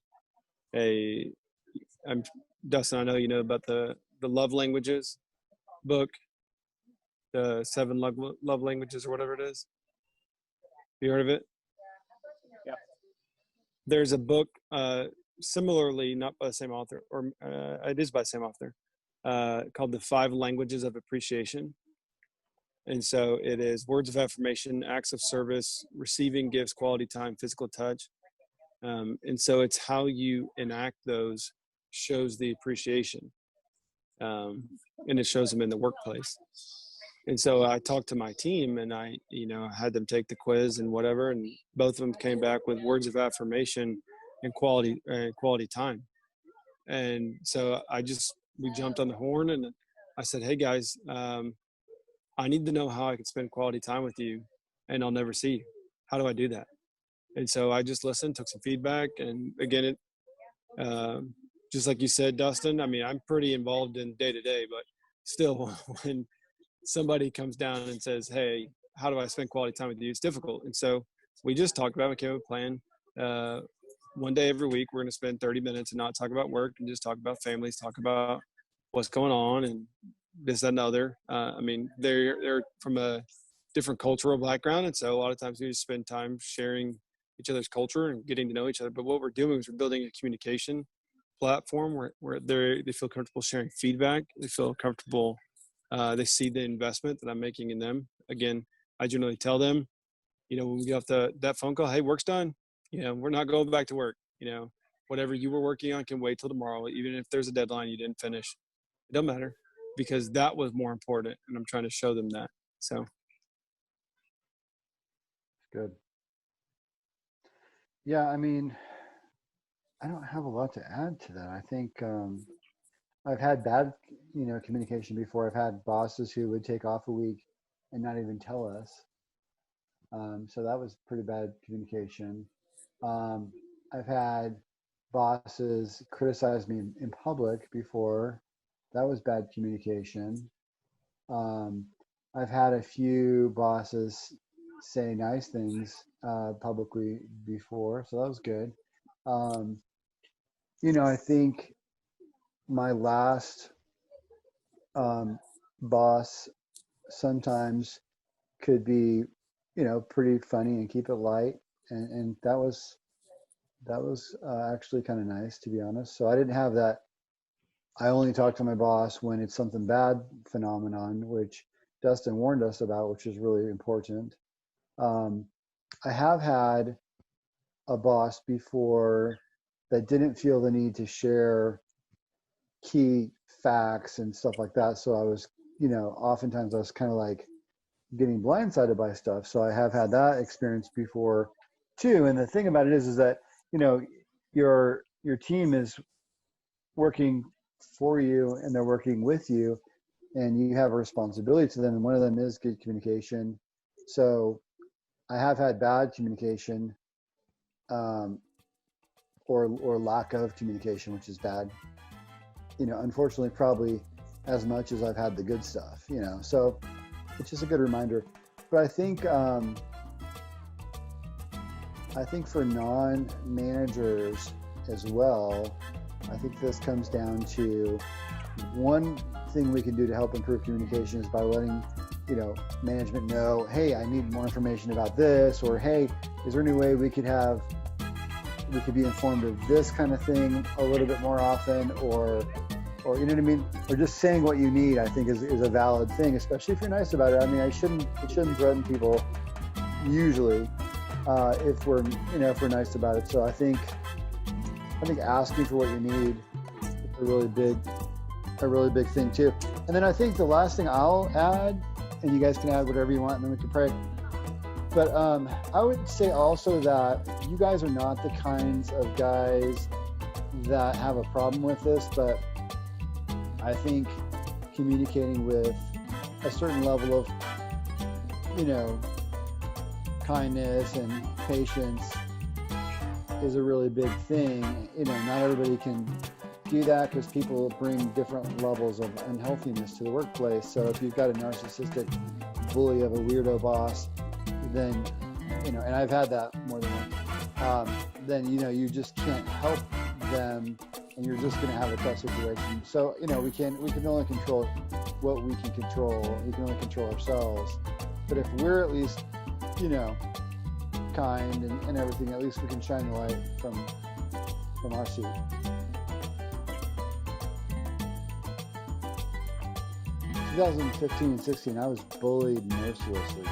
I know you know about the love languages book, the 7 love languages or whatever it is. You heard of it? Yeah. There's a book, similarly, not by the same author, or it is by the same author, called The 5 Languages of Appreciation. And so it is words of affirmation, acts of service, receiving gifts, quality time, physical touch. And so it's how you enact those shows the appreciation. And it shows them in the workplace. And so I talked to my team, and I had them take the quiz and whatever, and both of them came back with words of affirmation and quality time. And so we jumped on the horn, and I said, hey guys, I need to know how I can spend quality time with you and I'll never see you. How do I do that? And so I just listened, took some feedback. And again, just like you said, Dustin, I mean, I'm pretty involved in day to day, but still when somebody comes down and says, hey, how do I spend quality time with you? It's difficult. And so we just talked about, we came up with a plan. One day every week, we're going to spend 30 minutes and not talk about work and just talk about families, talk about what's going on and this, that, and other. I mean, they're from a different cultural background. And so a lot of times we just spend time sharing each other's culture and getting to know each other. But what we're doing is we're building a communication platform where they feel comfortable sharing feedback. They feel comfortable. They see the investment that I'm making in them. Again, I generally tell them, when we get off that phone call, hey, work's done. We're not going back to work. Whatever you were working on can wait till tomorrow. Even if there's a deadline you didn't finish, it don't matter, because that was more important. And I'm trying to show them that. So. Good. Yeah. I mean, I don't have a lot to add to that. I think I've had bad, communication before. I've had bosses who would take off a week and not even tell us. So that was pretty bad communication. I've had bosses criticize me in public before. That was bad communication. I've had a few bosses say nice things publicly before, so that was good. I think my last boss sometimes could be, pretty funny and keep it light, and that was actually kind of nice, to be honest. So I didn't have that I only talk to my boss when it's something bad phenomenon, which Dustin warned us about, which is really important. I have had a boss before that didn't feel the need to share key facts and stuff like that. So I was, oftentimes I was kind of like, getting blindsided by stuff. So I have had that experience before too. And the thing about it is that, you know, your team is working for you and they're working with you, and you have a responsibility to them. And one of them is good communication. So I have had bad communication, or lack of communication, which is bad. You know, unfortunately, probably as much as I've had the good stuff, you know, so it's just a good reminder. But I think for non-managers as well, I think this comes down to one thing we can do to help improve communication is by letting, you know, management know, hey, I need more information about this, or hey, is there any way we could be informed of this kind of thing a little bit more often, or you know what I mean? Or just saying what you need, I think is a valid thing, especially if you're nice about it. I mean, it shouldn't threaten people usually, if we're nice about it. So I think asking for what you need is a really big thing too. And then I think the last thing I'll add, and you guys can add whatever you want, and then we can pray. But I would say also that you guys are not the kinds of guys that have a problem with this, but I think communicating with a certain level of, you know, kindness and patience is a really big thing. You know, not everybody can do that because people bring different levels of unhealthiness to the workplace. So if you've got a narcissistic bully of a weirdo boss, then, you know, and I've had that more than once, then, you know, you just can't help them, and you're just going to have a tough situation. So, you know, we can only control what we can control. We can only control ourselves. But if we're at least, you know, kind and everything, at least we can shine the light from our seat. 2015 and 16, I was bullied mercilessly.